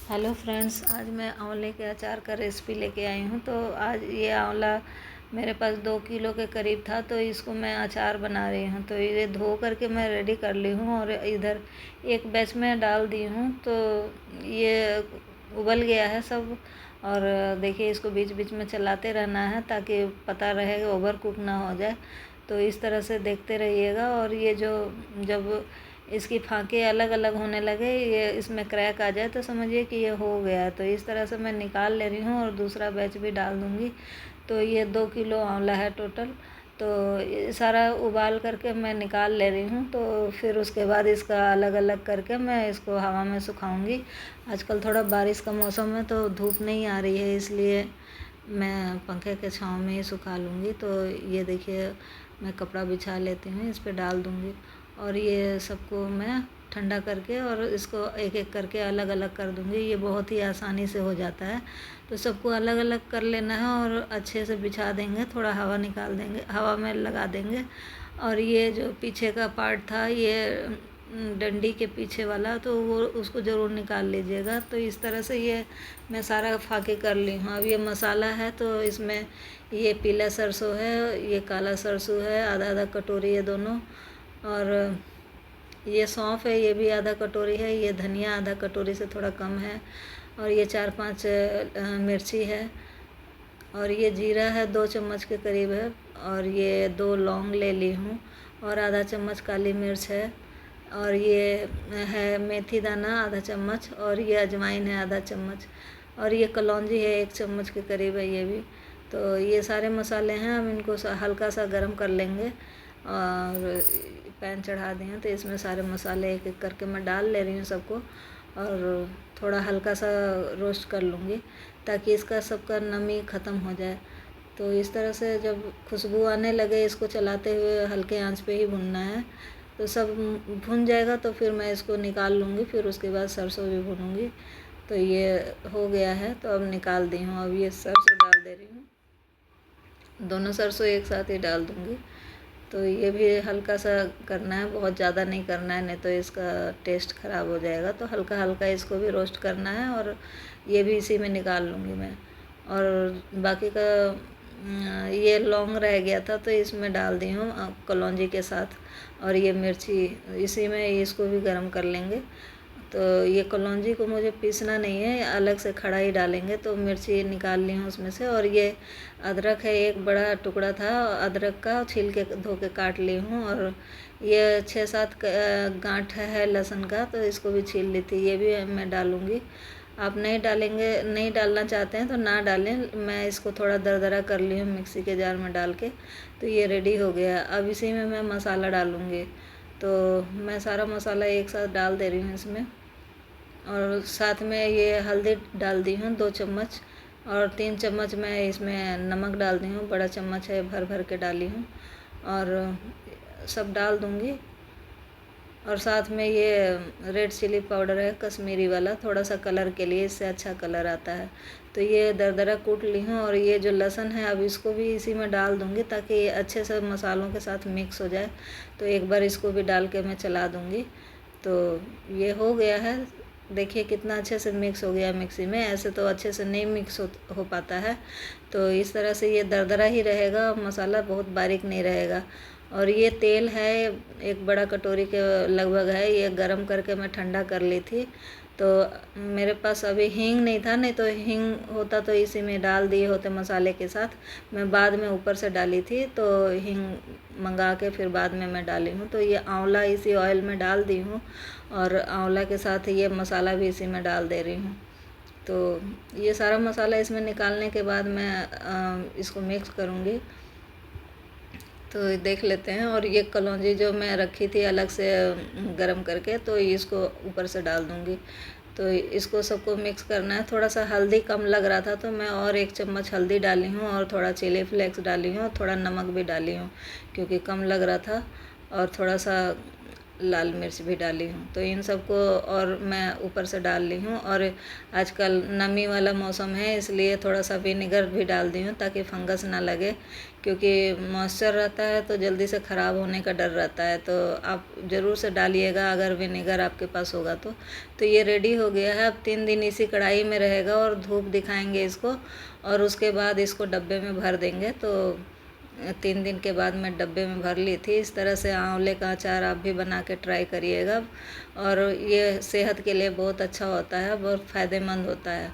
Hello friends, आज मैं आंवले के अचार का रेसिपी लेके आई हूँ। तो आज ये आंवला मेरे पास 2 किलो के करीब था, तो इसको मैं अचार बना रही हूँ। तो ये धो करके मैं रेडी कर ली हूँ और इधर एक बैच में डाल दी हूँ। तो ये उबल गया है सब। और देखिए, इसको बीच बीच में चलाते रहना है ताकि पता रहे, ओवर कुक ना हो जाए। तो इस तरह से देखते रहिएगा। और ये जो जब इसकी फांके अलग अलग होने लगे, ये इसमें क्रैक आ जाए, तो समझिए कि ये हो गया है। तो इस तरह से मैं निकाल ले रही हूँ और दूसरा बैच भी डाल दूँगी। तो ये 2 किलो आंवला है टोटल। तो ये सारा उबाल करके मैं निकाल ले रही हूँ। तो फिर उसके बाद इसका अलग अलग करके मैं इसको हवा में सुखाऊंगी। आजकल थोड़ा बारिश का मौसम है, तो धूप नहीं आ रही है, इसलिए मैं पंखे के छाँव में ही सुखा लूँगी। तो ये देखिए, मैं कपड़ा बिछा लेती हूँ, इस पर डाल दूँगी। और ये सबको मैं ठंडा करके और इसको एक एक करके अलग अलग कर दूँगी। ये बहुत ही आसानी से हो जाता है। तो सबको अलग अलग कर लेना है और अच्छे से बिछा देंगे, थोड़ा हवा निकाल देंगे, हवा में लगा देंगे। और ये जो पीछे का पार्ट था, ये डंडी के पीछे वाला, तो वो उसको ज़रूर निकाल लीजिएगा। तो इस तरह से ये मैं सारा फाके कर ली हूँ। अब ये मसाला है, तो इसमें ये पीला सरसों है, ये काला सरसों है, आधा आधा कटोरी है दोनों। और ये सौंफ है, ये भी आधा कटोरी है। ये धनिया आधा कटोरी से थोड़ा कम है। और ये 4-5 मिर्ची है। और ये जीरा है, 2 चम्मच के करीब है। और ये 2 लौंग ले ली हूँ और आधा चम्मच काली मिर्च है। और ये है मेथी दाना आधा चम्मच। और ये अजवाइन है आधा चम्मच। और ये कलौंजी है 1 चम्मच के करीब है ये भी। तो ये सारे मसाले हैं। हम इनको हल्का सा गर्म कर लेंगे। और पैन चढ़ा दिए हैं, तो इसमें सारे मसाले एक एक करके मैं डाल ले रही हूँ सबको। और थोड़ा हल्का सा रोस्ट कर लूँगी ताकि इसका सबका नमी ख़त्म हो जाए। तो इस तरह से जब खुशबू आने लगे, इसको चलाते हुए हल्के आंच पे ही भुनना है। तो सब भुन जाएगा तो फिर मैं इसको निकाल लूँगी। फिर उसके बाद सरसों भी भूनूँगी। तो ये हो गया है, तो अब निकाल दी हूँ। अब ये सरसों डाल दे रही हूँ, दोनों सरसों एक साथ ही डाल दूँगी। तो ये भी हल्का सा करना है, बहुत ज़्यादा नहीं करना है, नहीं तो इसका टेस्ट ख़राब हो जाएगा। तो हल्का हल्का इसको भी रोस्ट करना है। और ये भी इसी में निकाल लूँगी मैं। और बाकी का ये लौंग रह गया था, तो इसमें डाल दी हूँ कलौंजी के साथ। और ये मिर्ची इसी में, इसको भी गर्म कर लेंगे। तो ये कलौंजी को मुझे पीसना नहीं है, अलग से खड़ा ही डालेंगे। तो मिर्ची निकाल ली हूँ उसमें से। और ये अदरक है, एक बड़ा टुकड़ा था अदरक का, छील के धो के काट ली हूँ। और ये 6-7 गांठ है लहसुन का, तो इसको भी छील ली थी, ये भी मैं डालूँगी। आप नहीं डालेंगे, नहीं डालना चाहते हैं तो ना डालें। मैं इसको थोड़ा दरदरा कर ली हूँ मिक्सी के जार में डाल के। तो ये रेडी हो गया। अब इसी में मैं मसाला डालूँगी। तो मैं सारा मसाला एक साथ डाल दे रही हूँ इसमें। और साथ में ये हल्दी डाल दी हूँ 2 चम्मच। और 3 चम्मच मैं इसमें नमक डाल दी हूँ, बड़ा चम्मच है, भर भर के डाली हूँ। और सब डाल दूँगी। और साथ में ये रेड चिली पाउडर है, कश्मीरी वाला, थोड़ा सा कलर के लिए, इससे अच्छा कलर आता है। तो ये दरदरा कूट ली हूँ। और ये जो लहसुन है, अब इसको भी इसी में डाल दूँगी ताकि ये अच्छे से मसालों के साथ मिक्स हो जाए। तो एक बार इसको भी डाल के मैं चला दूँगी। तो ये हो गया है। देखिए कितना अच्छे से मिक्स हो गया मिक्सी में। ऐसे तो अच्छे से नहीं मिक्स हो पाता है। तो इस तरह से ये दरदरा ही रहेगा, मसाला बहुत बारीक नहीं रहेगा। और ये तेल है, एक बड़ा कटोरी के लगभग है, ये गरम करके मैं ठंडा कर ली थी। तो मेरे पास अभी हींग नहीं था, नहीं तो हींग होता तो इसी में डाल दिए होते मसाले के साथ। मैं बाद में ऊपर से डाली थी, तो हींग मंगा के फिर बाद में मैं डाली हूँ। तो ये आंवला इसी ऑयल में डाल दी हूँ। और आंवला के साथ ये मसाला भी इसी में डाल दे रही हूँ। तो ये सारा मसाला इसमें निकालने के बाद मैं इसको मिक्स करूँगी। तो देख लेते हैं। और ये कलौंजी जो मैं रखी थी अलग से गरम करके, तो इसको ऊपर से डाल दूँगी। तो इसको सबको मिक्स करना है। थोड़ा सा हल्दी कम लग रहा था, तो मैं और 1 चम्मच हल्दी डाली हूँ। और थोड़ा चिली फ्लेक्स डाली हूँ, और थोड़ा नमक भी डाली हूँ क्योंकि कम लग रहा था। और थोड़ा सा लाल मिर्च भी डाली हूँ। तो इन सबको और मैं ऊपर से डाल ली हूँ। और आजकल नमी वाला मौसम है, इसलिए थोड़ा सा विनेगर भी डाल दी हूँ ताकि फंगस ना लगे, क्योंकि मॉइस्चर रहता है तो जल्दी से ख़राब होने का डर रहता है। तो आप ज़रूर से डालिएगा अगर विनेगर आपके पास होगा तो ये रेडी हो गया है। अब 3 दिन इसी कढ़ाई में रहेगा और धूप दिखाएंगे इसको, और उसके बाद इसको डब्बे में भर देंगे। तो 3 दिन के बाद मैं डब्बे में भर ली थी। इस तरह से आंवले का अचार आप भी बना के ट्राई करिएगा, और ये सेहत के लिए बहुत अच्छा होता है, बहुत फ़ायदेमंद होता है।